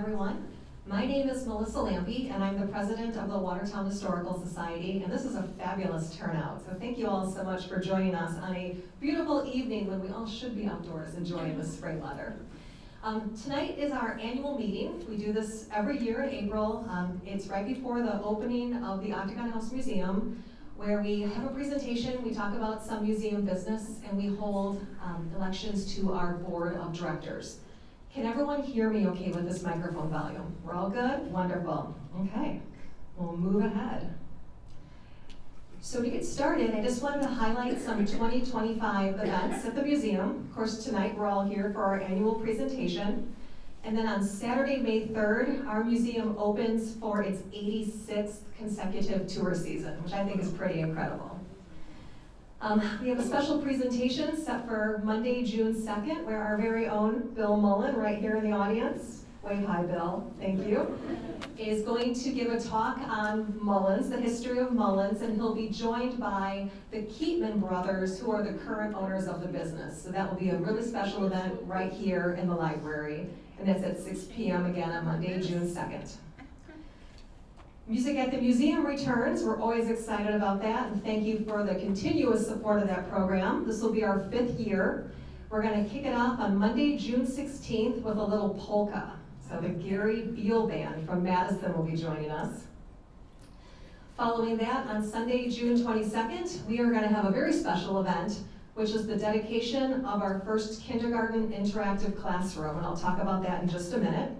everyone. My name is Melissa Lampe, and I'm the president of the Watertown Historical Society, and this is a fabulous turnout. So thank you all so much for joining us on a beautiful evening when we all should be outdoors enjoying the spring weather. Tonight is our annual meeting. We do this every year in April. It's right before the opening of the Octagon House Museum, where we have a presentation, we talk about some museum business, and we hold elections to our board of directors. Can everyone hear me okay with this microphone volume? We're all good? Wonderful. Okay, we'll move ahead. So to get started, I just wanted to highlight some 2025 events at the museum. Of course, tonight we're all here for our annual presentation. And then on Saturday, May 3rd, our museum opens for its 86th consecutive tour season, which I think is pretty incredible. We have a special presentation set for Monday, June 2nd, where our very own Bill Mullen, right here in the audience, wave hi Bill, thank you, is going to give a talk on Mullins, the history of Mullins, and he'll be joined by the Keatman brothers, who are the current owners of the business. So that will be a really special event right here in the library, and that's at 6 p.m. again on Monday, June 2nd. Music at the Museum returns. We're always excited about that, and thank you for the continuous support of that program. This will be our 5th year. We're going to kick it off on Monday, June 16th with a little polka. So the Gary Beal Band from Madison will be joining us. Following that, on Sunday, June 22nd, we are going to have a very special event, which is the dedication of our first kindergarten interactive classroom, and I'll talk about that in just a minute.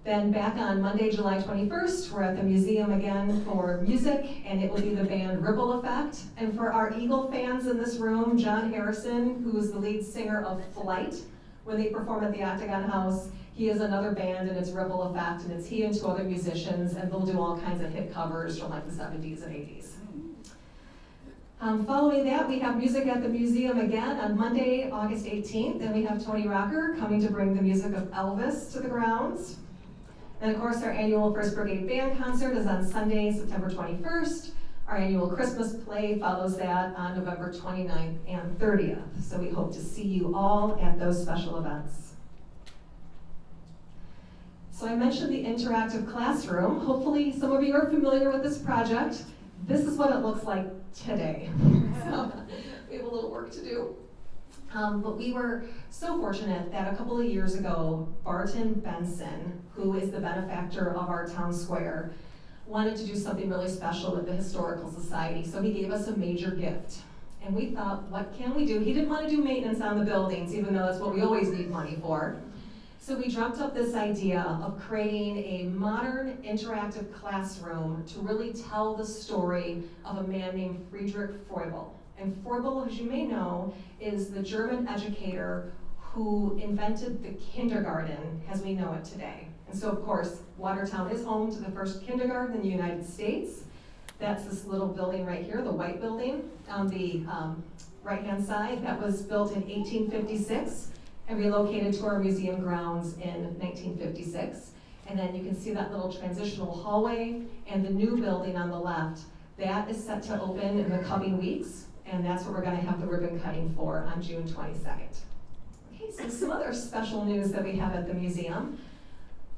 Then back on Monday, July 21st, we're at the museum again for music, and it will be the band Ripple Effect. And for our Eagle fans in this room, John Harrison, who is the lead singer of Flight, when they perform at the Octagon House, he is another band, and it's Ripple Effect, and it's he and 2 other musicians, and they'll do all kinds of hit covers from like the 70s and 80s. Following that, we have music at the museum again on Monday, August 18th, and we have Tony Rocker coming to bring the music of Elvis to the grounds. And of course, our annual First Brigade Band concert is on Sunday, September 21st. Our annual Christmas play follows that on November 29th and 30th. So we hope to see you all at those special events. So I mentioned the interactive classroom. Hopefully some of you are familiar with this project. This is what it looks like today. So we have a little work to do. But we were so fortunate that a couple of years ago, Barton Benson, who is the benefactor of our town square, wanted to do something really special with the Historical Society, so he gave us a major gift. And we thought, what can we do? He didn't want to do maintenance on the buildings, even though that's what we always need money for. So we dreamt up this idea of creating a modern interactive classroom to really tell the story of a man named Friedrich Froebel. And Froebel, as you may know, is the German educator who invented the kindergarten as we know it today. And so, of course, Watertown is home to the first kindergarten in the United States. That's this little building right here, the white building on the right-hand side. That was built in 1856 and relocated to our museum grounds in 1956. And then you can see that little transitional hallway and the new building on the left. That is set to open in the coming weeks. And that's what we're going to have the ribbon cutting for on June 22nd. Okay, so some other special news that we have at the museum.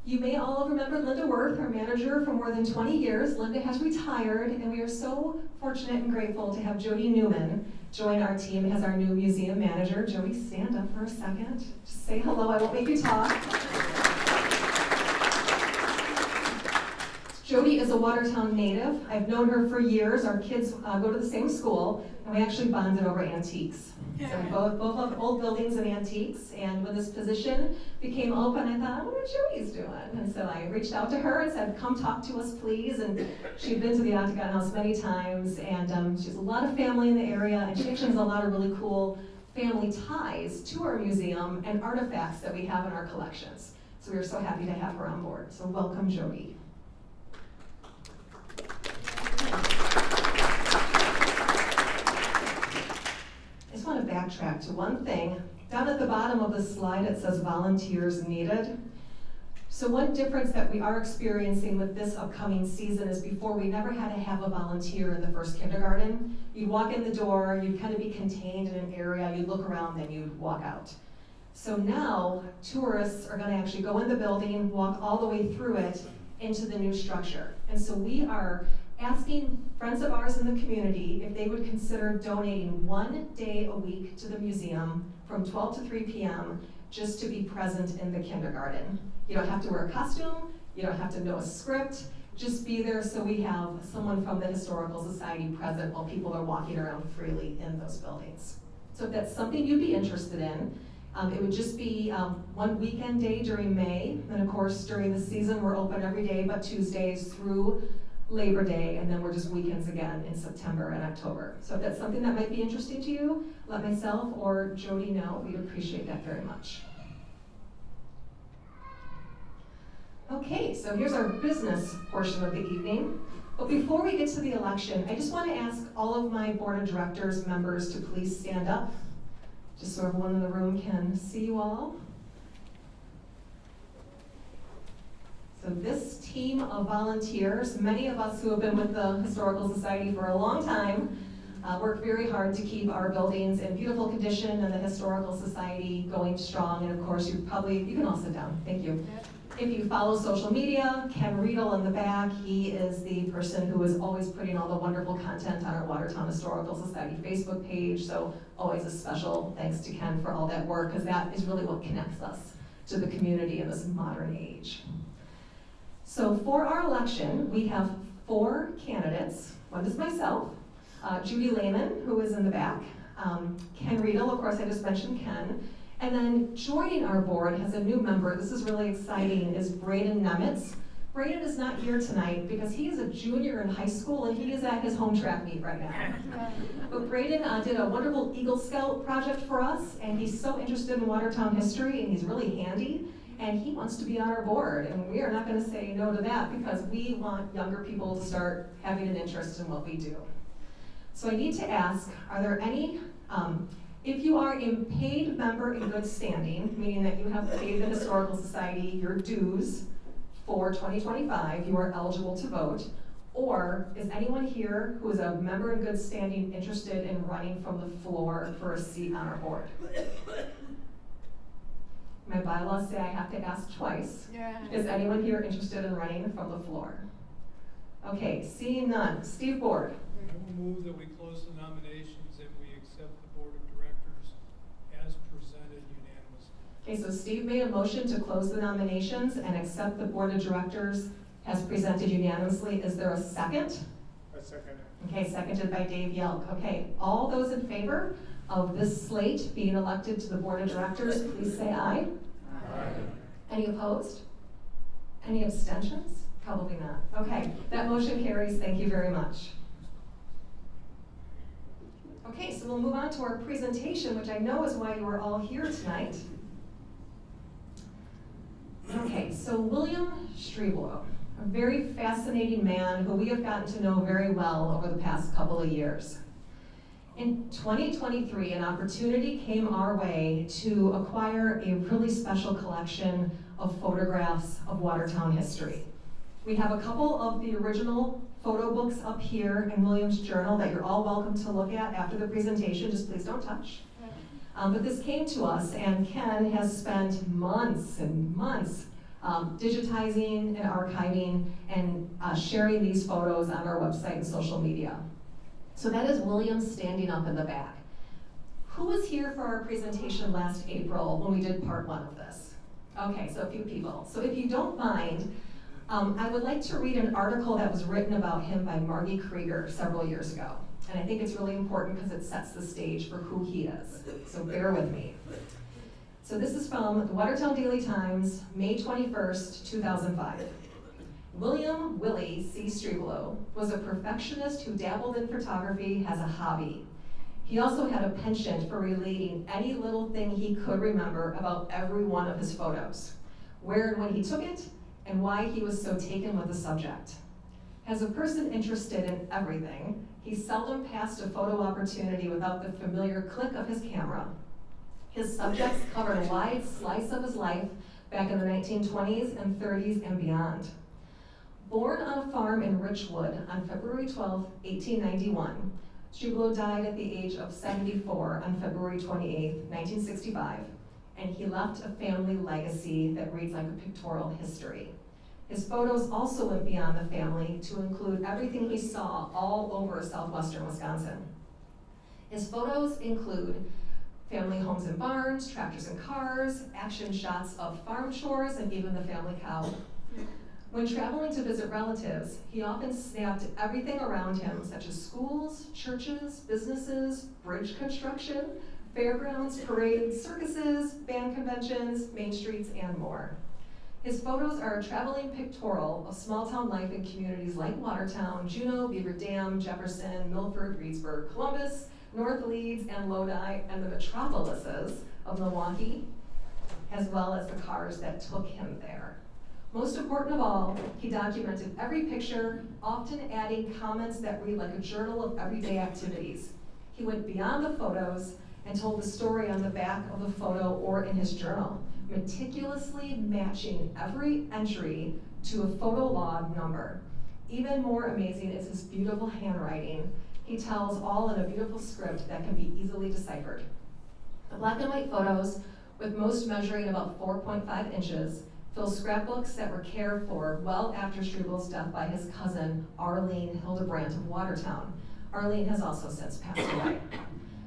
You may all remember Linda Worth, our manager for more than 20 years. Linda has retired, and we are so fortunate and grateful to have Jody Newman join our team as our new museum manager. Jody, stand up for a second. Just say hello, I won't make you talk. Jody is a Watertown native. I've known her for years. Our kids go to the same school, and we actually bonded over antiques. So we both love old buildings and antiques, and when this position became open, I thought, I wonder what Jody's doing. And so I reached out to her and said, come talk to us, please. And she'd been to the Octagon House many times, and she has a lot of family in the area, and she actually has a lot of really cool family ties to our museum and artifacts that we have in our collections. So we are so happy to have her on board. So welcome, Jody. I just want to backtrack to one thing. Down at the bottom of the slide, it says volunteers needed. So one difference that we are experiencing with this upcoming season is before we never had to have a volunteer in the first kindergarten. You'd walk in the door, you'd kind of be contained in an area, you'd look around, then you'd walk out. So now tourists are going to actually go in the building, walk all the way through it into the new structure. And so we are asking friends of ours in the community if they would consider donating 1 day a week to the museum from 12 to 3 p.m. just to be present in the kindergarten. You don't have to wear a costume, you don't have to know a script, just be there so we have someone from the Historical Society present while people are walking around freely in those buildings. So if that's something you'd be interested in, it would just be 1 weekend day during May, and of course during the season we're open every day but Tuesdays through Labor Day, and then we're just weekends again in September and October. So if that's something that might be interesting to you, let myself or Jody know. We'd appreciate that very much. Okay, so here's our business portion of the evening. But before we get to the election, I just want to ask all of my board of directors members to please stand up, just so everyone in the room can see you all. So this team of volunteers, many of us who have been with the Historical Society for a long time, work very hard to keep our buildings in beautiful condition and the Historical Society going strong. And of course, you can all sit down, thank you. If you follow social media, Ken Riedel in the back, he is the person who is always putting all the wonderful content on our Watertown Historical Society Facebook page, so always a special thanks to Ken for all that work, because that is really what connects us to the community in this modern age. So for our election, we have 4 candidates. One is myself, Judy Lehman, who is in the back, Ken Riedel, of course I just mentioned Ken, and then joining our board has a new member, this is really exciting, is Braden Nemitz. Braden is not here tonight because he is a junior in high school and he is at his home track meet right now. But Braden did a wonderful Eagle Scout project for us, and he's so interested in Watertown history, and he's really handy, and he wants to be on our board, and we are not going to say no to that because we want younger people to start having an interest in what we do. So I need to ask, are there any, if you are a paid member in good standing, meaning that you have paid the Historical Society your dues for 2025, you are eligible to vote, or is anyone here who is a member in good standing interested in running from the floor for a seat on our board? My bylaws say I have to ask twice. Yeah. Is anyone here interested in running from the floor? Okay, seeing none. Steve Board. I will move that we close the nominations and we accept the board of directors as presented unanimously. Okay, so Steve made a motion to close the nominations and accept the board of directors as presented unanimously. Is there a second? A second. Okay, seconded by Dave Yelk. Okay, all those in favor of this slate being elected to the board of directors, please say aye. Aye. Any opposed? Any abstentions? Probably not. Okay, that motion carries. Thank you very much. Okay, so we'll move on to our presentation, which I know is why you are all here tonight. Okay, so William Streblow, a very fascinating man who we have gotten to know very well over the past couple of years. In 2023, an opportunity came our way to acquire a really special collection of photographs of Watertown history. We have a couple of the original photo books up here in William's journal that you're all welcome to look at after the presentation, just please don't touch. But this came to us, and Ken has spent months and months digitizing and archiving and sharing these photos on our website and social media. So that is William standing up in the back. Who was here for our presentation last April when we did part 1 of this? Okay, so a few people. So if you don't mind, I would like to read an article that was written about him by Margie Krieger several years ago. And I think it's really important because it sets the stage for who he is. So bear with me. So this is from the Watertown Daily Times, May 21st, 2005. William Willie C. Streblow was a perfectionist who dabbled in photography as a hobby. He also had a penchant for relating any little thing he could remember about every one of his photos, where and when he took it, and why he was so taken with the subject. As a person interested in everything, he seldom passed a photo opportunity without the familiar click of his camera. His subjects covered a wide slice of his life back in the 1920s and 30s and beyond. Born on a farm in Richwood on February 12, 1891, Streblow died at the age of 74 on February 28, 1965, and he left a family legacy that reads like a pictorial history. His photos also went beyond the family to include everything he saw all over southwestern Wisconsin. His photos include family homes and barns, tractors and cars, action shots of farm chores, and even the family cow. When traveling to visit relatives, he often snapped everything around him, such as schools, churches, businesses, bridge construction, fairgrounds, parades, circuses, band conventions, main streets, and more. His photos are a traveling pictorial of small-town life in communities like Watertown, Juneau, Beaver Dam, Jefferson, Milford, Reedsburg, Columbus, North Leeds, and Lodi, and the metropolises of Milwaukee, as well as the cars that took him there. Most important of all, he documented every picture, often adding comments that read like a journal of everyday activities. He went beyond the photos and told the story on the back of the photo or in his journal, meticulously matching every entry to a photo log number. Even more amazing is his beautiful handwriting. He tells all in a beautiful script that can be easily deciphered. The black and white photos, with most measuring about 4.5 inches, fill scrapbooks that were cared for well after Struebel's death by his cousin, Arlene Hildebrandt of Watertown. Arlene has also since passed away.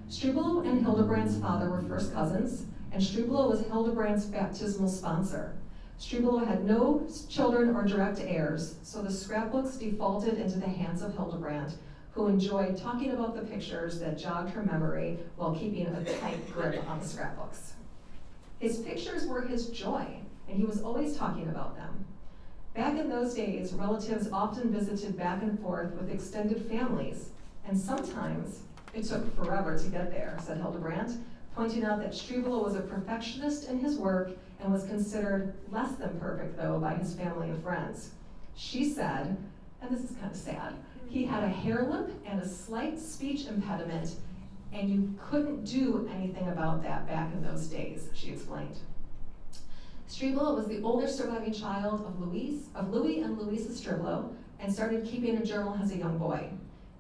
Struebel and Hildebrandt's father were first cousins, and Struebel was Hildebrandt's baptismal sponsor. Struebel had no children or direct heirs, so the scrapbooks defaulted into the hands of Hildebrandt, who enjoyed talking about the pictures that jogged her memory while keeping a tight grip on the scrapbooks. His pictures were his joy, and he was always talking about them. Back in those days, relatives often visited back and forth with extended families, and sometimes it took forever to get there, said Hildebrandt, pointing out that Struebel was a perfectionist in his work and was considered less than perfect, though, by his family and friends. She said, and this is kind of sad, he had a hair lip and a slight speech impediment, and you couldn't do anything about that back in those days, she explained. Struebel was the older surviving child of Louis and Louisa Struebel, and started keeping a journal as a young boy.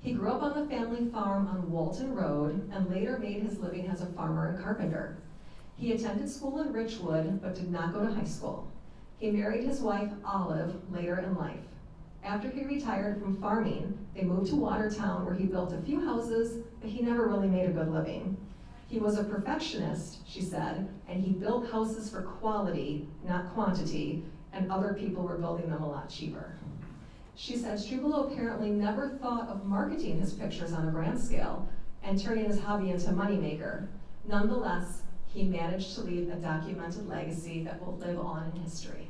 He grew up on the family farm on Walton Road and later made his living as a farmer and carpenter. He attended school in Richwood, but did not go to high school. He married his wife, Olive, later in life. After he retired from farming, they moved to Watertown, where he built a few houses, but he never really made a good living. He was a perfectionist, she said, and he built houses for quality, not quantity, and other people were building them a lot cheaper. She said Struebel apparently never thought of marketing his pictures on a grand scale and turning his hobby into a moneymaker. Nonetheless, he managed to leave a documented legacy that will live on in history.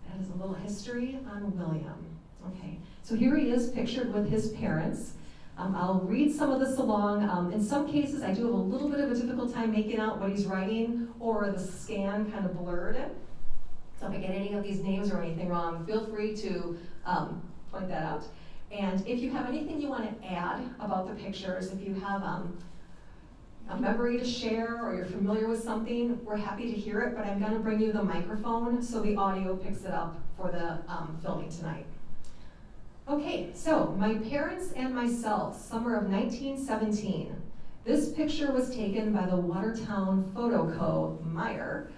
That is a little history on William. Okay, so here he is pictured with his parents. I'll read some of this along. In some cases, I do have a little bit of a difficult time making out what he's writing, or the scan kind of blurred it. So if I get any of these names or anything wrong, feel free to point that out. And if you have anything you want to add about the pictures, if you have a memory to share or you're familiar with something, we're happy to hear it, but I'm going to bring you the microphone so the audio picks it up for the filming tonight. Okay, so my parents and myself, summer of 1917. This picture was taken by the Watertown Photo Co. Meyer.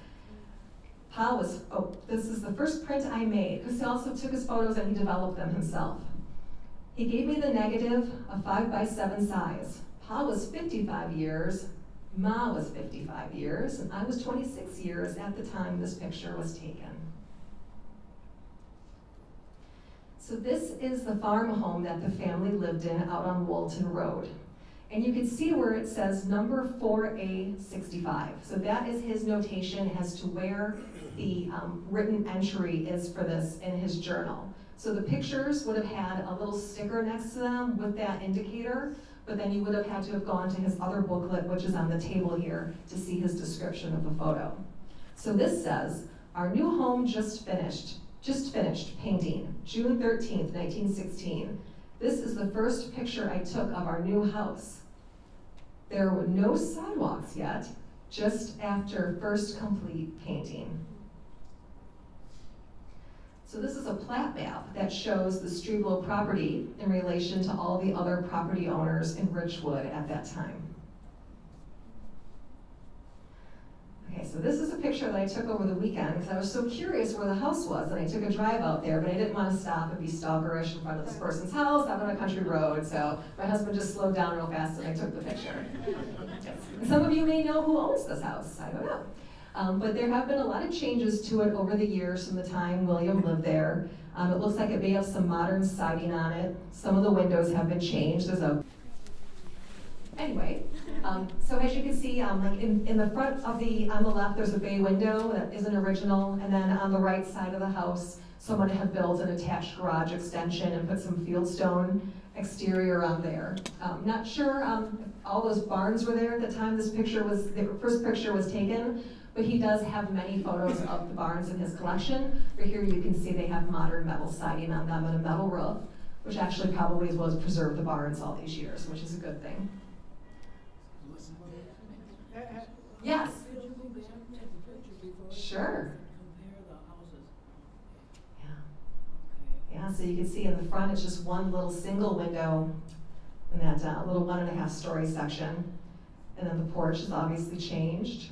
This is the first print I made, because he also took his photos and he developed them himself. He gave me the negative, a 5x7 size. Pa was 55 years, Ma was 55 years, and I was 26 years at the time this picture was taken. So this is the farm home that the family lived in out on Walton Road. And you can see where it says number 4A65. So that is his notation as to where the written entry is for this in his journal. So the pictures would have had a little sticker next to them with that indicator, but then you would have had to have gone to his other booklet, which is on the table here, to see his description of the photo. So this says, our new home just finished painting, June 13th, 1916. This is the first picture I took of our new house. There were no sidewalks yet, just after first complete painting. So this is a plat map that shows the Struebel property in relation to all the other property owners in Richwood at that time. so this is a picture that I took over the weekend because I was so curious where the house was, and I took a drive out there, but I didn't want to stop and be stalkerish in front of this person's house out on a country road, so my husband just slowed down real fast and I took the picture. Some of you may know who owns this house, I don't know. But there have been a lot of changes to it over the years from the time William lived there. It looks like it may have some modern siding on it. Some of the windows have been changed. Anyway, so as you can see, like in the front of on the left, there's a bay window that isn't original, and then on the right side of the house, someone had built an attached garage extension and put some fieldstone exterior on there. Not sure if all those barns were there at the time the first picture was taken, but he does have many photos of the barns in his collection. Right here you can see they have modern metal siding on them and a metal roof, which actually probably was preserved the barns all these years, which is a good thing. Yes. Could you go back to the picture before? Sure. Compare the houses. Yeah. Okay. Yeah, so you can see in the front, it's just one little single window in that little 1.5 story section. And then the porch is obviously changed.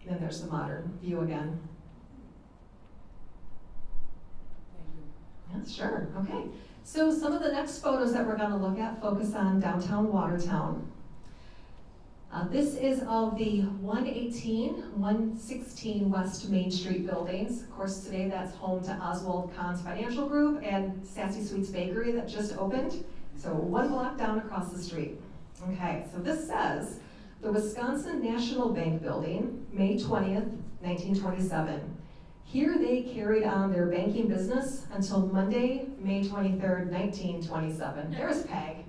And then there's the modern view again. Thank you. Yeah, sure, okay. So some of the next photos that we're gonna look at focus on downtown Watertown. This is of the 118, 116 West Main Street buildings. Of course, today that's home to Oswald Kahn's Financial Group and Sassy Sweets Bakery that just opened. So one block down across the street. Okay, so this says, the Wisconsin National Bank Building, May 20th, 1927. Here they carried on their banking business until Monday, May 23rd, 1927. There's Peg.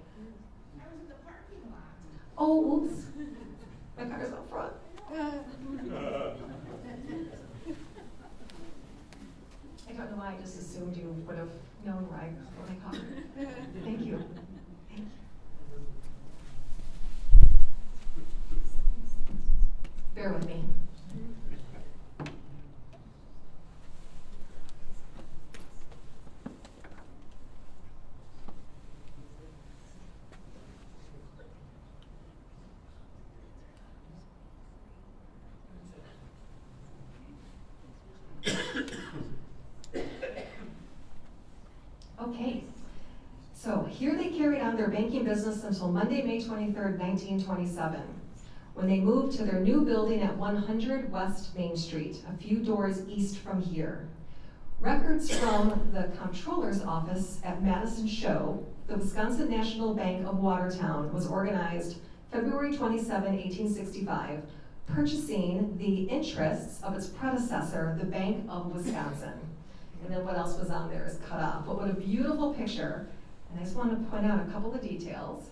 I was in the parking lot. Oh, oops. My car's up front. I don't know why I just assumed you would have known where my car. Thank you. Bear with me. Okay, so here they carried on their banking business until Monday, May 23rd, 1927, when they moved to their new building at 100 West Main Street, a few doors east from here. Records from the Comptroller's office at Madison show the Wisconsin National Bank of Watertown was organized February 27, 1865, purchasing the interests of its predecessor, the Bank of Wisconsin. And then what else was on there is cut off. But what a beautiful picture. And I just want to point out a couple of details.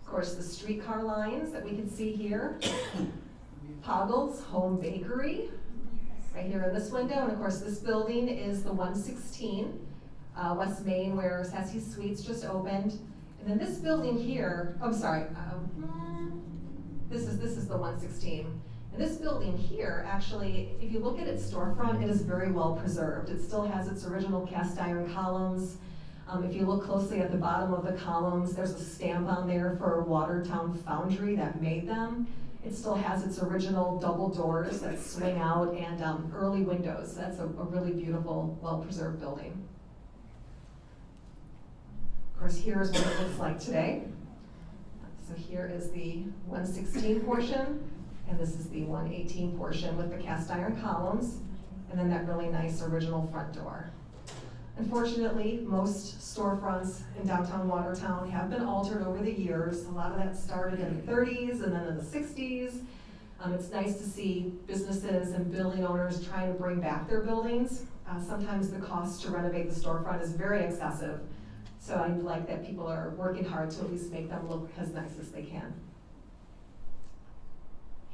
Of course, the streetcar lines that we can see here. Poggle's Home Bakery, right here in this window. And of course, this building is the 116 West Main, where Sassy Sweets just opened. And then this building here, oh, I'm sorry, this is the 116. And this building here, actually, if you look at its storefront, it is very well preserved. It still has its original cast iron columns. If you look closely at the bottom of the columns, there's a stamp on there for Watertown Foundry that made them. It still has its original double doors that swing out and early windows. That's a really beautiful, well-preserved building. Of course, here's what it looks like today. So here is the 116 portion. And this is the 118 portion with the cast iron columns, and then that really nice original front door. Unfortunately, most storefronts in downtown Watertown have been altered over the years. A lot of that started in the 30s and then in the 60s. It's nice to see businesses and building owners trying to bring back their buildings. Sometimes the cost to renovate the storefront is very excessive. So I like that people are working hard to at least make them look as nice as they can.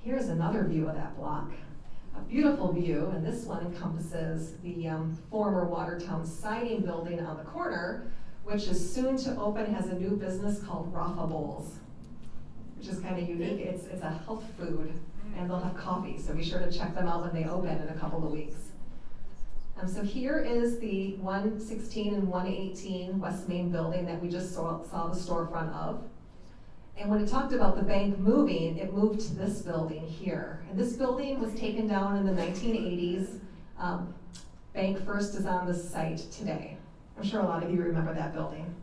Here's another view of that block. A beautiful view, and this one encompasses the former Watertown Siding building on the corner, which is soon to open, has a new business called Rafa Bowls, which is kind of unique. It's a health food, and they'll have coffee, so be sure to check them out when they open in a couple of weeks. So here is the 116 and 118 West Main building that we just saw the storefront of. And when it talked about the bank moving, it moved to this building here. And this building was taken down in the 1980s. Bank First is on this site today. I'm sure a lot of you remember that building.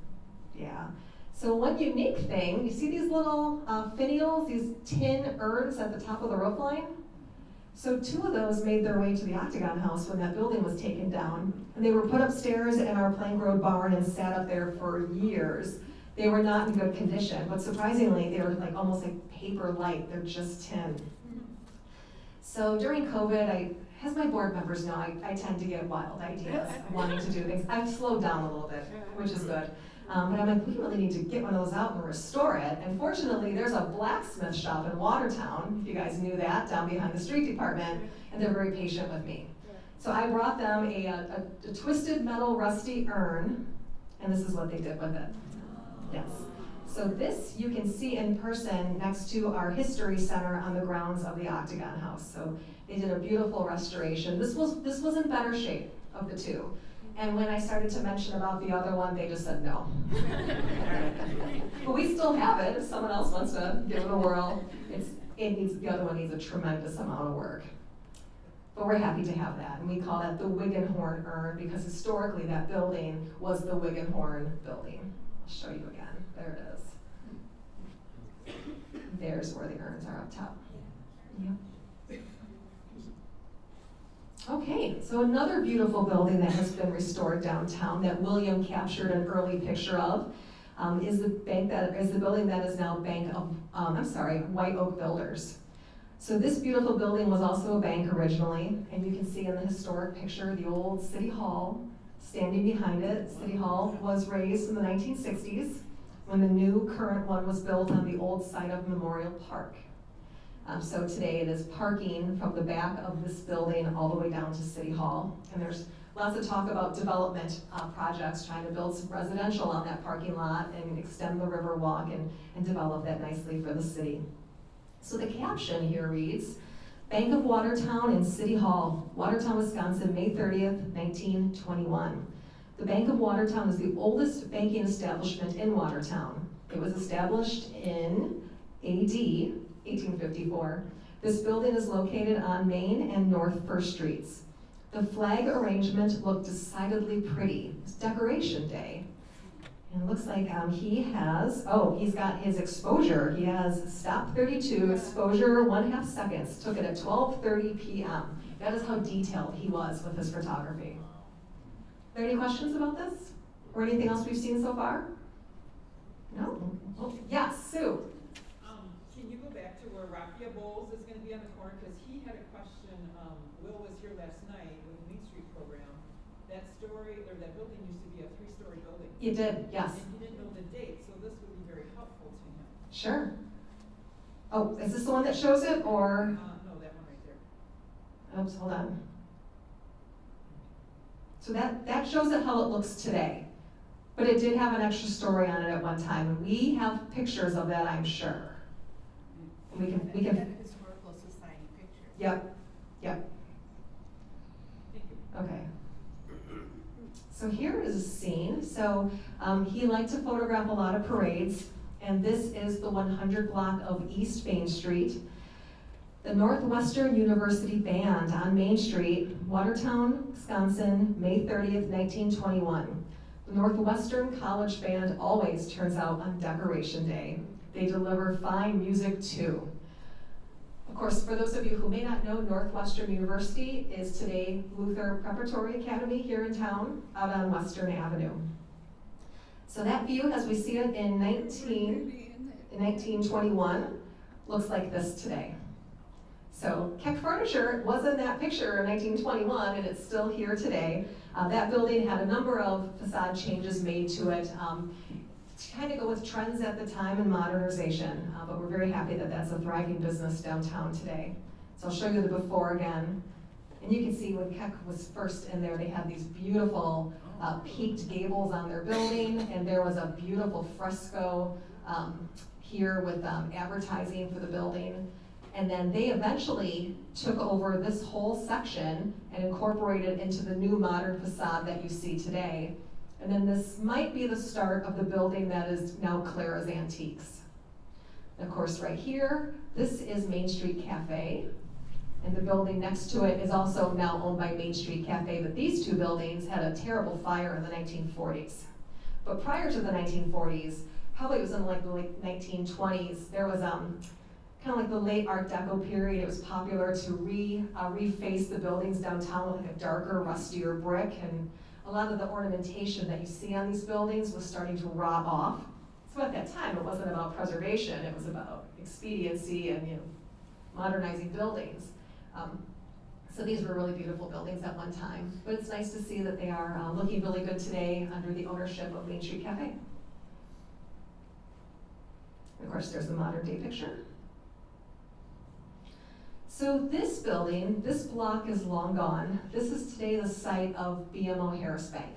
Yeah. So one unique thing, you see these little finials, these tin urns at the top of the roof line? So 2 of those made their way to the Octagon House when that building was taken down. And they were put upstairs in our Plank Road barn and sat up there for years. They were not in good condition, but surprisingly, they were like almost like paper light. They're just tin. So during COVID, as my board members know, I tend to get wild ideas, wanting to do things. I've slowed down a little bit, which is good. But I'm like, we really need to get one of those out and restore it. And fortunately, there's a blacksmith shop in Watertown, if you guys knew that, down behind the street department, and they're very patient with me. So I brought them a twisted metal rusty urn, and this is what they did with it. Yes. So this you can see in person next to our History Center on the grounds of the Octagon House. So they did a beautiful restoration. This was in better shape of the 2. And when I started to mention about the other one, they just said no. But we still have it if someone else wants to give it a whirl. The other one needs a tremendous amount of work. But we're happy to have that. And we call that the Wiggenhorn urn because historically that building was the Wiggenhorn building. I'll show you again. There it is. There's where the urns are up top. Yep. Okay, so another beautiful building that has been restored downtown that William captured an early picture of is the building that is now Bank of, White Oak Builders. So this beautiful building was also a bank originally, and you can see in the historic picture the old City Hall standing behind it. City Hall was raised in the 1960s when the new current one was built on the old site of Memorial Park. So today it is parking from the back of this building all the way down to City Hall. And there's lots of talk about development projects, trying to build some residential on that parking lot and extend the river walk and develop that nicely for the city. So the caption here reads, Bank of Watertown and City Hall, Watertown, Wisconsin, May 30th, 1921. The Bank of Watertown is the oldest banking establishment in Watertown. It was established in AD 1854. This building is located on Main and North First Streets. The flag arrangement looked decidedly pretty. It's Decoration Day. And it looks like he's got his exposure. He has stop 32, exposure 1/2 seconds. Took it at 12:30 p.m. That is how detailed he was with his photography. Are there any questions about this? Or anything else we've seen so far? No? Oh, yes, Sue. Can you go back to where Raffia Bowles is gonna be on the corner? Because he had a question, Will was here last night with the Main Street program. That building used to be a 3-story building. You did, yes. And he didn't know the date, so this would be very helpful to him. Sure. Oh, is this the one that shows it, or? No, that one right there. Oops, hold on. So that shows it how it looks today. But it did have an extra story on it at one time, and we have pictures of that, I'm sure. And we can. That historical society picture. Yep. Thank you. Okay. So here is a scene. So he liked to photograph a lot of parades, and this is the 100 block of East Main Street. The Northwestern University Band on Main Street, Watertown, Wisconsin, May 30th, 1921. The Northwestern College Band always turns out on Decoration Day. They deliver fine music too. Of course, for those of you who may not know, Northwestern University is today Luther Preparatory Academy here in town, out on Western Avenue. So that view, as we see it in 1921, looks like this today. So Keck Furniture was in that picture in 1921, and it's still here today. That building had a number of facade changes made to it, to kind of go with trends at the time and modernization, but we're very happy that that's a thriving business downtown today. So I'll show you the before again. And you can see when Keck was first in there, they had these beautiful peaked gables on their building, and there was a beautiful fresco here with advertising for the building. And then they eventually took over this whole section and incorporated into the new modern facade that you see today. And then this might be the start of the building that is now Clara's Antiques. And of course, right here, this is Main Street Cafe. And the building next to it is also now owned by Main Street Cafe, but these two buildings had a terrible fire in the 1940s. But prior to the 1940s, probably it was in like the late 1920s, there was kind of like the late Art Deco period. It was popular to reface the buildings downtown with like a darker, rustier brick, and a lot of the ornamentation that you see on these buildings was starting to rot off. So at that time, it wasn't about preservation, it was about expediency and modernizing buildings. So these were really beautiful buildings at one time, but it's nice to see that they are looking really good today under the ownership of Main Street Cafe. And of course, there's the modern day picture. So this building, this block is long gone. This is today the site of BMO Harris Bank.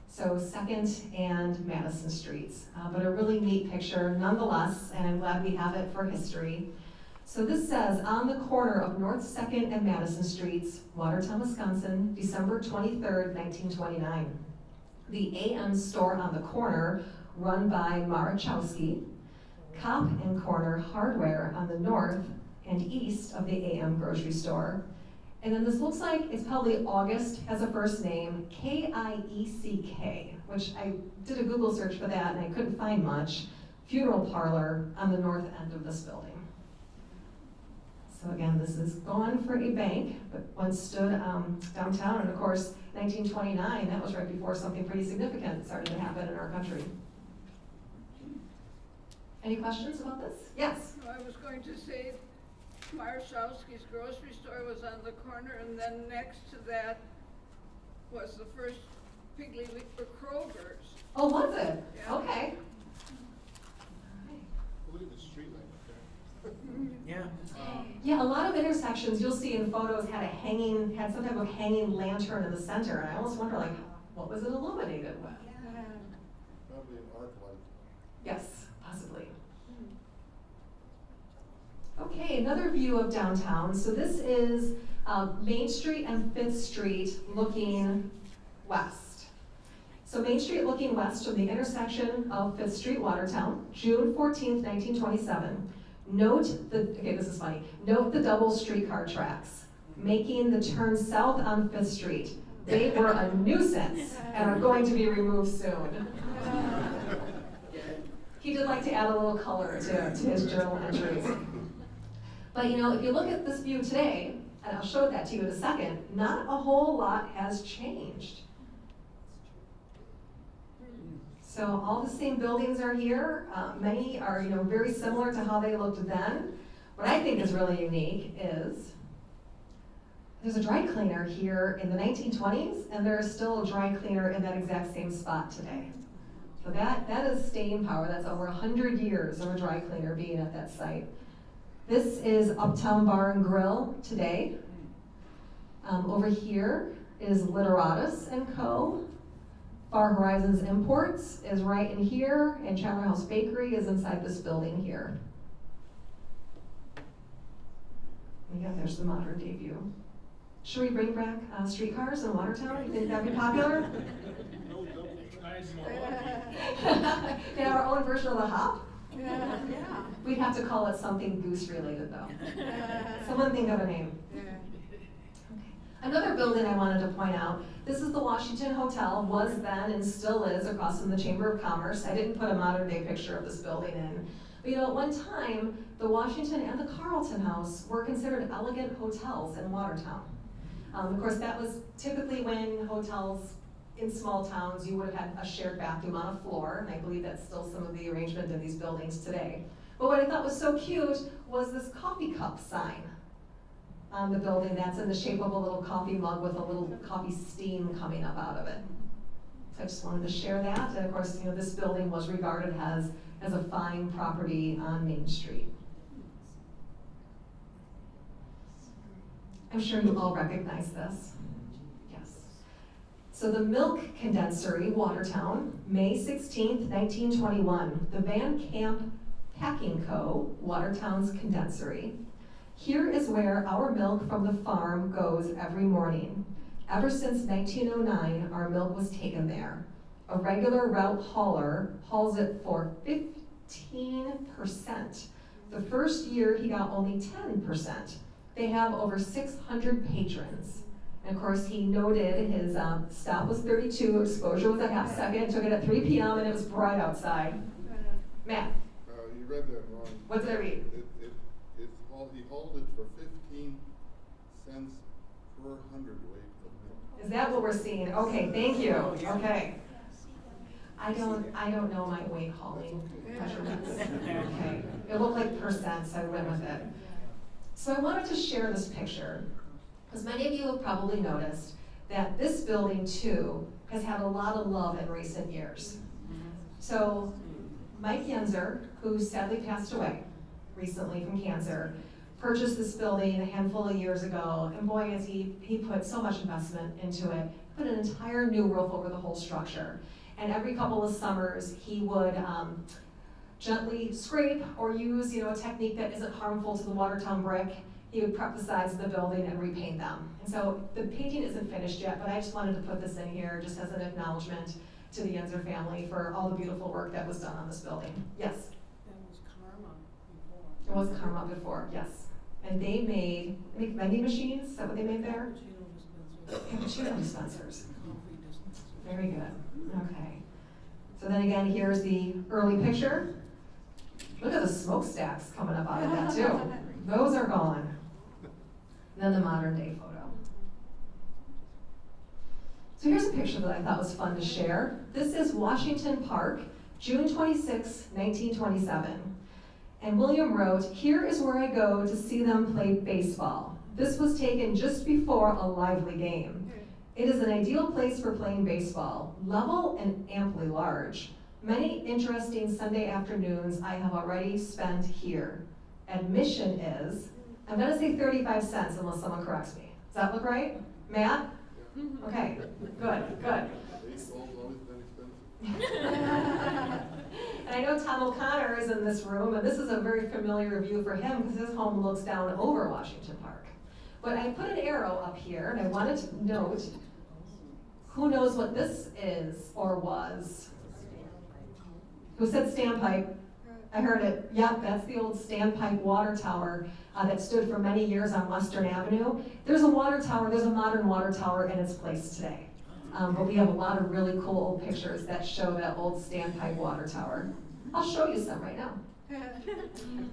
So 2nd and Madison Streets, but a really neat picture nonetheless, and I'm glad we have it for history. So this says, on the corner of North 2nd and Madison Streets, Watertown, Wisconsin, December 23rd, 1929. The AM store on the corner, run by Marachowski, Cop and Corner Hardware on the north and east of the AM grocery store. And then this looks like it's probably August as a first name, K-I-E-C-K, which I did a Google search for that and I couldn't find much. Funeral parlor on the north end of this building. So again, this is gone for a bank, but once stood downtown, and of course, 1929, that was right before something pretty significant started to happen in our country. Any questions about this? Yes? I was going to say Marshallski's grocery store was on the corner, and then next to that was the first Piggly Wiggly Kroger's. Oh, was it? Yeah. Okay. Look at the street light up there. Yeah. Yeah, a lot of intersections you'll see in photos had some type of hanging lantern in the center, and I almost wonder, like, what was it illuminated with? Probably an arc light. Yes, possibly. Okay, another view of downtown. So this is Main Street and 5th Street looking west. So Main Street looking west from the intersection of 5th Street, Watertown, June 14th, 1927. This is funny, note the double streetcar tracks, making the turn south on 5th Street. They were a nuisance and are going to be removed soon. He did like to add a little color to his journal entries. But if you look at this view today, and I'll show that to you in a second, not a whole lot has changed. So all the same buildings are here. Many are, very similar to how they looked then. What I think is really unique is there's a dry cleaner here in the 1920s, and there is still a dry cleaner in that exact same spot today. So that is staying power. That's over 100 years of a dry cleaner being at that site. This is Uptown Bar and Grill today. Over here is Literatus & Co. Far Horizons Imports is right in here, and Chandler House Bakery is inside this building here. And again, there's the modern day view. Should we bring back streetcars in Watertown? You think that'd be popular? No double. In our own version of the hop? Yeah. We'd have to call it something goose related though. Someone think of a name. Okay. Another building I wanted to point out, this is the Washington Hotel, was then and still is across from the Chamber of Commerce. I didn't put a modern day picture of this building in. But at one time, the Washington and the Carlton House were considered elegant hotels in Watertown. Of course, that was typically when hotels in small towns, you would have had a shared bathroom on a floor, and I believe that's still some of the arrangement in these buildings today. But what I thought was so cute was this coffee cup sign on the building that's in the shape of a little coffee mug with a little coffee steam coming up out of it. So I just wanted to share that, and of course, this building was regarded as a fine property on Main Street. I'm sure you all recognize this. Yes. So the Milk Condensery, Watertown, May 16th, 1921. The Van Camp Packing Co., Watertown's condensery. Here is where our milk from the farm goes every morning. Ever since 1909, our milk was taken there. A regular route hauler hauls it for 15% The first year, he got only 10%. They have over 600 patrons. And of course, he noted his stop was 32, exposure was a half second, took it at 3 p.m. and it was bright outside. Matt, You read that wrong. what did I read? He hauled it for 15 cents per hundredweight of milk. Is that what we're seeing? Okay, thank you. Okay. I don't know my weight hauling measurements. Okay. It looked like percent, so I went with it. So I wanted to share this picture, because many of you have probably noticed that this building too has had a lot of love in recent years. So Mike Yenzer, who sadly passed away recently from cancer, purchased this building a handful of years ago, and boy, as he put so much investment into it, put an entire new roof over the whole structure. And every couple of summers, he would gently scrape or use a technique that isn't harmful to the Watertown brick. He would prep the sides of the building and repaint them. And so the painting isn't finished yet, but I just wanted to put this in here just as an acknowledgement to the Yenzer family for all the beautiful work that was done on this building. Yes? That was Karma before. It was Karma before, yes. And they make vending machines, is that what they made there? Cappuccino dispensers. Cappuccino dispensers. Coffee dispensers. Very good, okay. So then again, here's the early picture. Look at the smokestacks coming up out of that too. Those are gone. And then the modern day photo. So here's a picture that I thought was fun to share. This is Washington Park, June 26, 1927. And William wrote, "Here is where I go to see them play baseball. This was taken just before a lively game. It is an ideal place for playing baseball, level and amply large. Many interesting Sunday afternoons I have already spent here. Admission is," I'm gonna say 35 cents unless someone corrects me. Does that look right? Matt? Okay, good. Baseball's always been expensive. And I know Tom O'Connor is in this room, and this is a very familiar view for him because his home looks down over Washington Park. But I put an arrow up here, and I wanted to note, who knows what this is or was? Who said standpipe? I heard it. Yep, that's the old standpipe water tower that stood for many years on Western Avenue. There's a water tower, there's a modern water tower in its place today. But we have a lot of really cool old pictures that show that old standpipe water tower. I'll show you some right now.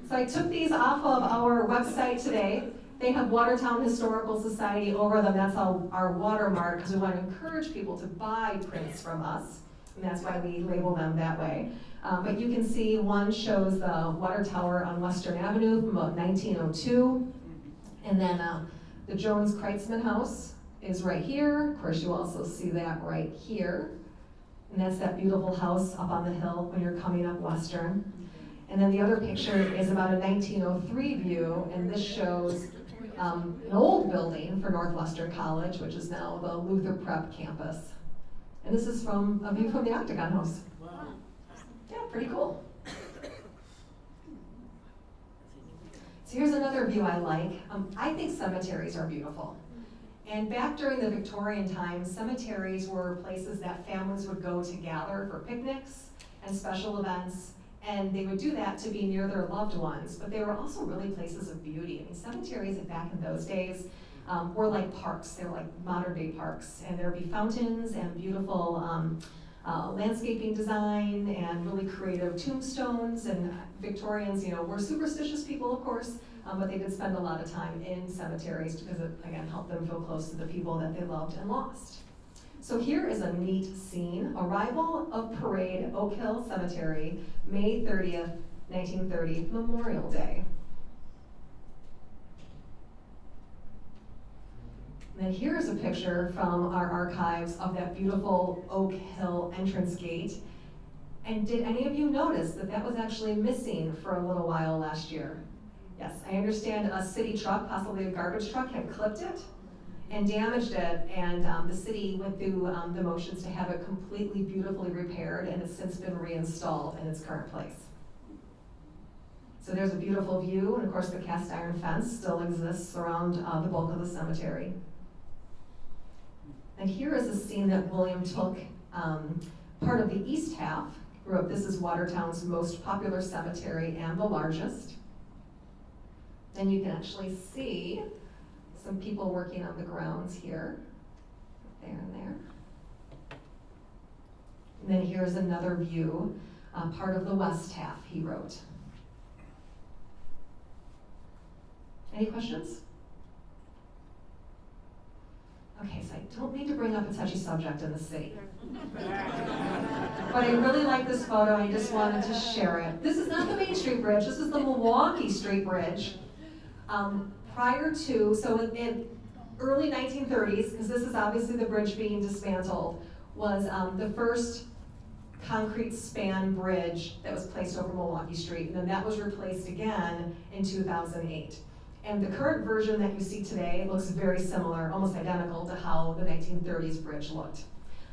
So I took these off of our website today. They have Watertown Historical Society over them. That's our watermark, because we want to encourage people to buy prints from us. And that's why we label them that way. But you can see one shows the water tower on Western Avenue from about 1902. And then the Jones-Kreitzman House is right here. Of course, you also see that right here. And that's that beautiful house up on the hill when you're coming up Western. And then the other picture is about a 1903 view, and this shows an old building for Northwestern College, which is now the Luther Prep campus. And this is from a view from the Octagon House. Wow. Yeah, pretty cool. So here's another view I like. I think cemeteries are beautiful. And back during the Victorian times, cemeteries were places that families would go to gather for picnics and special events. And they would do that to be near their loved ones, but they were also really places of beauty. I mean, cemeteries back in those days were like parks. They were like modern day parks. And there'd be fountains and beautiful landscaping design and really creative tombstones. And Victorians, were superstitious people, of course, but they did spend a lot of time in cemeteries because it, again, helped them feel close to the people that they loved and lost. So here is a neat scene. Arrival of parade, Oak Hill Cemetery, May 30th, 1930, Memorial Day. And then here's a picture from our archives of that beautiful Oak Hill entrance gate. And did any of you notice that that was actually missing for a little while last year? Yes, I understand a city truck, possibly a garbage truck, had clipped it and damaged it, and the city went through the motions to have it completely beautifully repaired, and it's since been reinstalled in its current place. So there's a beautiful view, and of course the cast iron fence still exists around the bulk of the cemetery. And here is a scene that William took part of the east half. This is Watertown's most popular cemetery and the largest. And you can actually see some people working on the grounds here, there and there. And then here's another view, part of the west half he wrote. Any questions? Okay, so I don't mean to bring up a touchy subject in the city. But I really like this photo, I just wanted to share it. This is not the Main Street Bridge, this is the Milwaukee Street Bridge. Prior to, so in early 1930s, because this is obviously the bridge being dismantled, was the first concrete span bridge that was placed over Milwaukee Street, and then that was replaced again in 2008. And the current version that you see today looks very similar, almost identical to how the 1930s bridge looked.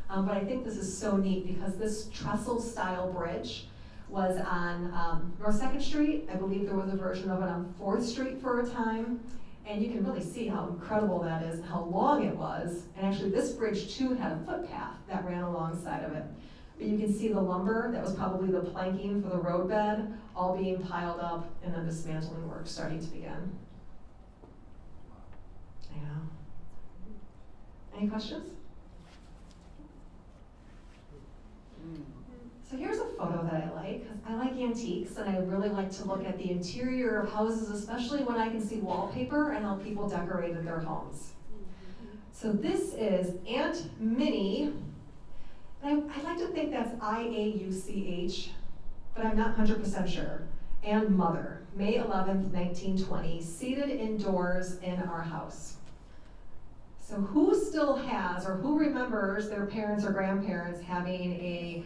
But I think this is so neat because this trestle-style bridge was on North 2nd Street. I believe there was a version of it on 4th Street for a time. And you can really see how incredible that is and how long it was. And actually this bridge too had a footpath that ran alongside of it. But you can see the lumber, that was probably the planking for the roadbed, all being piled up and then dismantling work starting to begin. I know. Any questions? So here's a photo that I like, because I like antiques and I really like to look at the interior of houses, especially when I can see wallpaper and how people decorated their homes. So this is Aunt Minnie, and I like to think that's I-A-U-C-H, but I'm not 100% sure, and Mother, May 11th, 1920, seated indoors in our house. So who still has, or who remembers their parents or grandparents having a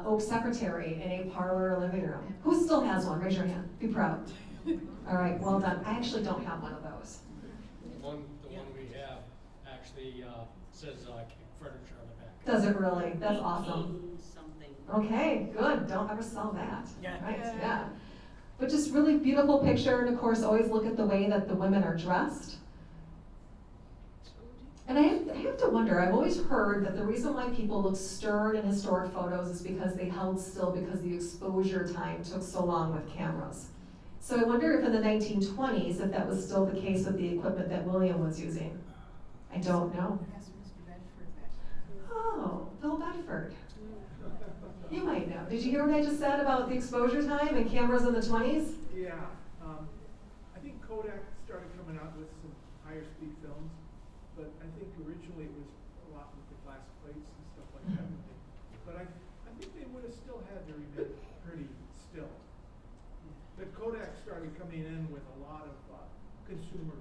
oak secretary in a parlor or living room? Who still has one? Raise your hand. Be proud. All right, well done. I actually don't have one of those. The one we have actually says furniture on the back. Does it really? That's awesome. Something. Okay, good. Don't ever sell that. Yeah. Right, yeah. But just really beautiful picture, and of course, always look at the way that the women are dressed. And I have to wonder, I've always heard that the reason why people look stern in historic photos is because they held still because the exposure time took so long with cameras. So I wonder if in the 1920s, if that was still the case with the equipment that William was using. I don't know. Ask Mr. Bedford that. Oh, Bill Bedford. You might know. Did you hear what I just said about the exposure time and cameras in the 20s? Yeah, I think Kodak started coming out with some higher speed films, but I think originally it was a lot with the glass plates and stuff like that. But I think they would have still had to remain pretty still. But Kodak started coming in with a lot of consumer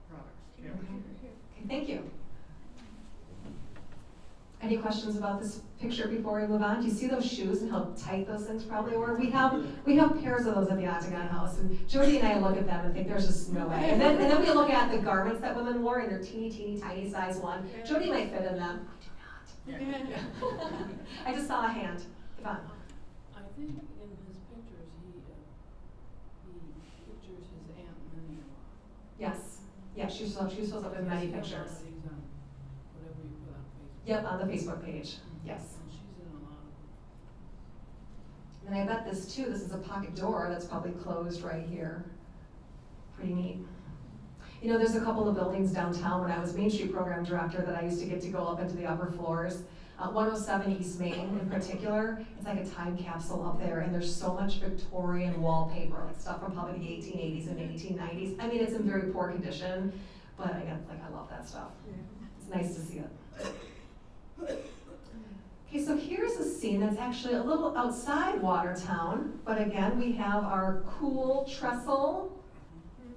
products, cameras. Okay, thank you. Any questions about this picture before we move on? Do you see those shoes and how tight those things probably were? We have pairs of those at the Octagon House, and Jody and I look at them and think there's just no way. And then we look at the garments that women wore in their teeny, tiny size one. Jody might fit in them. I do not. I just saw a hand. Yvonne. I think in his pictures, he pictures his Aunt Minnie a lot. Yes. Yeah, she shows up in many pictures. She's on whatever you put on Facebook. Yep, on the Facebook page. Yes. And she's in a lot of them. And I bet this too, this is a pocket door that's probably closed right here. Pretty neat. You know, there's a couple of buildings downtown when I was Main Street Program Director that I used to get to go up into the upper floors. 107 East Main in particular, it's like a time capsule up there, and there's so much Victorian wallpaper, like stuff from probably the 1880s and 1890s. I mean, it's in very poor condition, but I love that stuff. It's nice to see it. Okay, so here's a scene that's actually a little outside Watertown, but again, we have our cool trestle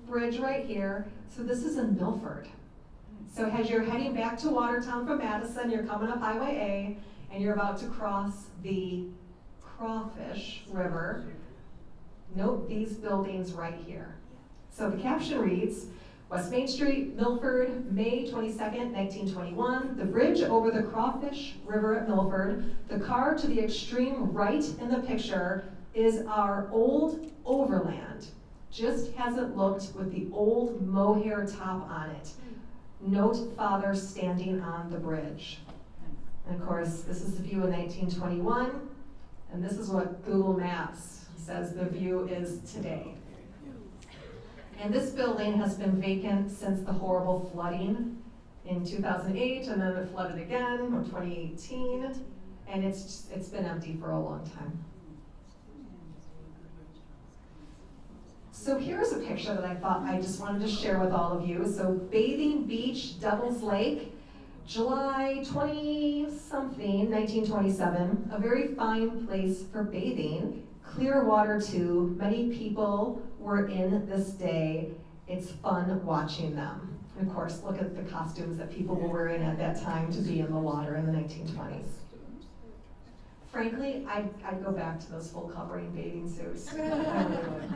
bridge right here. So this is in Milford. So as you're heading back to Watertown from Madison, you're coming up Highway A, and you're about to cross the Crawfish River. Note these buildings right here. So the caption reads, West Main Street, Milford, May 22nd, 1921. The bridge over the Crawfish River at Milford. The car to the extreme right in the picture is our old Overland. Just hasn't looked with the old mohair top on it. Note father standing on the bridge. And of course, this is the view in 1921, and this is what Google Maps says the view is today. And this building has been vacant since the horrible flooding in 2008, and then it flooded again in 2018, and it's been empty for a long time. So here's a picture that I thought I just wanted to share with all of you. So Bathing Beach, Devil's Lake, July 20-something, 1927, a very fine place for bathing. Clear water too, many people were in this day. It's fun watching them. And of course, look at the costumes that people were wearing at that time to be in the water in the 1920s. Frankly, I'd go back to those full covering bathing suits. I really would.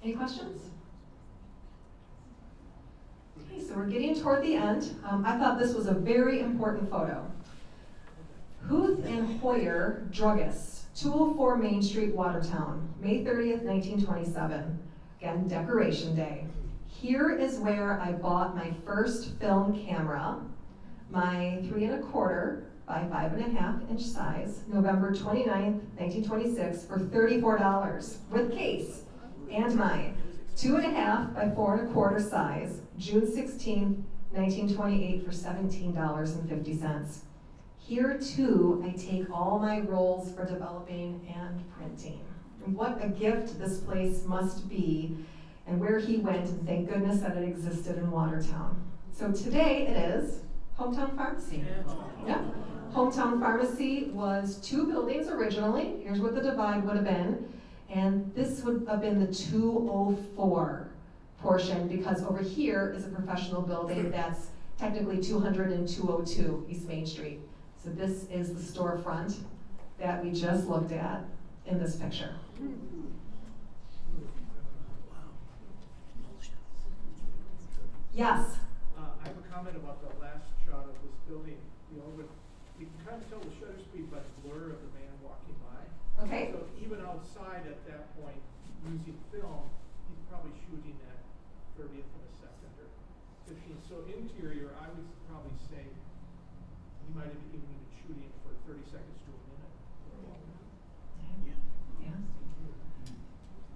Any questions? Okay, so we're getting toward the end. I thought this was a very important photo. Huth and Hoyer Druggists, 204 Main Street, Watertown, May 30th, 1927. Again, Decoration Day. Here is where I bought my first film camera, my 3 1/4 by 5 1/2 inch size, November 29th, 1926, for $34 with case, and mine 2 1/2 by 4 1/4 size, June 16th, 1928, for $17.50. Here too, I take all my rolls for developing and printing. And what a gift this place must be, and where he went, and thank goodness that it existed in Watertown. So today it is Hometown Pharmacy. Yeah. Hometown Pharmacy was 2 buildings originally. Here's what the divide would have been. And this would have been the 204 portion, because over here is a professional building that's technically 200 and 202 East Main Street. So this is the storefront that we just looked at in this picture. Yes? I have a comment about the last shot of this building. You can kind of tell the shutter speed by the blur of the man walking by. Okay. So even outside at that point, using film, he's probably shooting at 30th of a second or 15. So interior, I would probably say he might have even been shooting for 30 seconds to a minute. Yeah.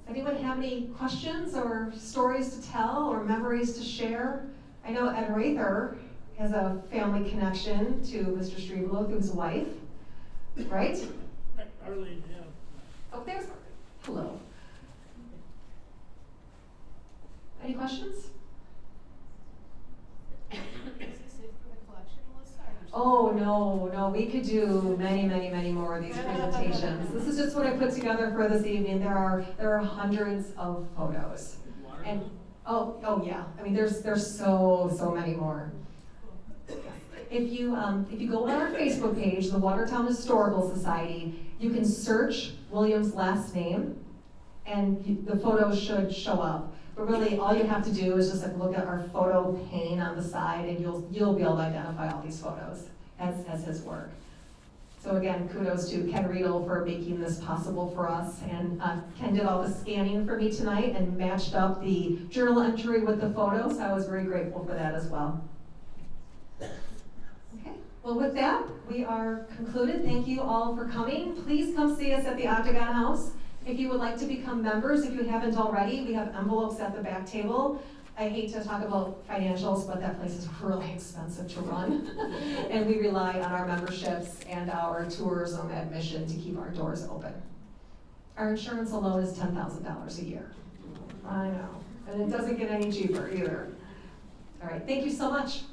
Does anyone have any questions or stories to tell or memories to share? I know Ed Rather has a family connection to Mr. Strebelo through his wife, right? Arlene, yeah. Oh, there's, hello. Any questions? Is this it for the collection, Melissa? Oh, no, we could do many more of these presentations. This is just what I put together for this evening. There are hundreds of photos. And, oh yeah, I mean, there's so many more. If you go on our Facebook page, the Watertown Historical Society, you can search William's last name, and the photos should show up. But really, all you have to do is just look at our photo pane on the side, and you'll be able to identify all these photos as his work. So again, kudos to Ken Riedel for making this possible for us. And Ken did all the scanning for me tonight and matched up the journal entry with the photos. I was very grateful for that as well. Okay, well with that, we are concluded. Thank you all for coming. Please come see us at the Octagon House. If you would like to become members, if you haven't already, we have envelopes at the back table. I hate to talk about financials, but that place is really expensive to run. And we rely on our memberships and our tourism admission to keep our doors open. Our insurance alone is $10,000 a year. I know, and it doesn't get any cheaper either. All right, thank you so much.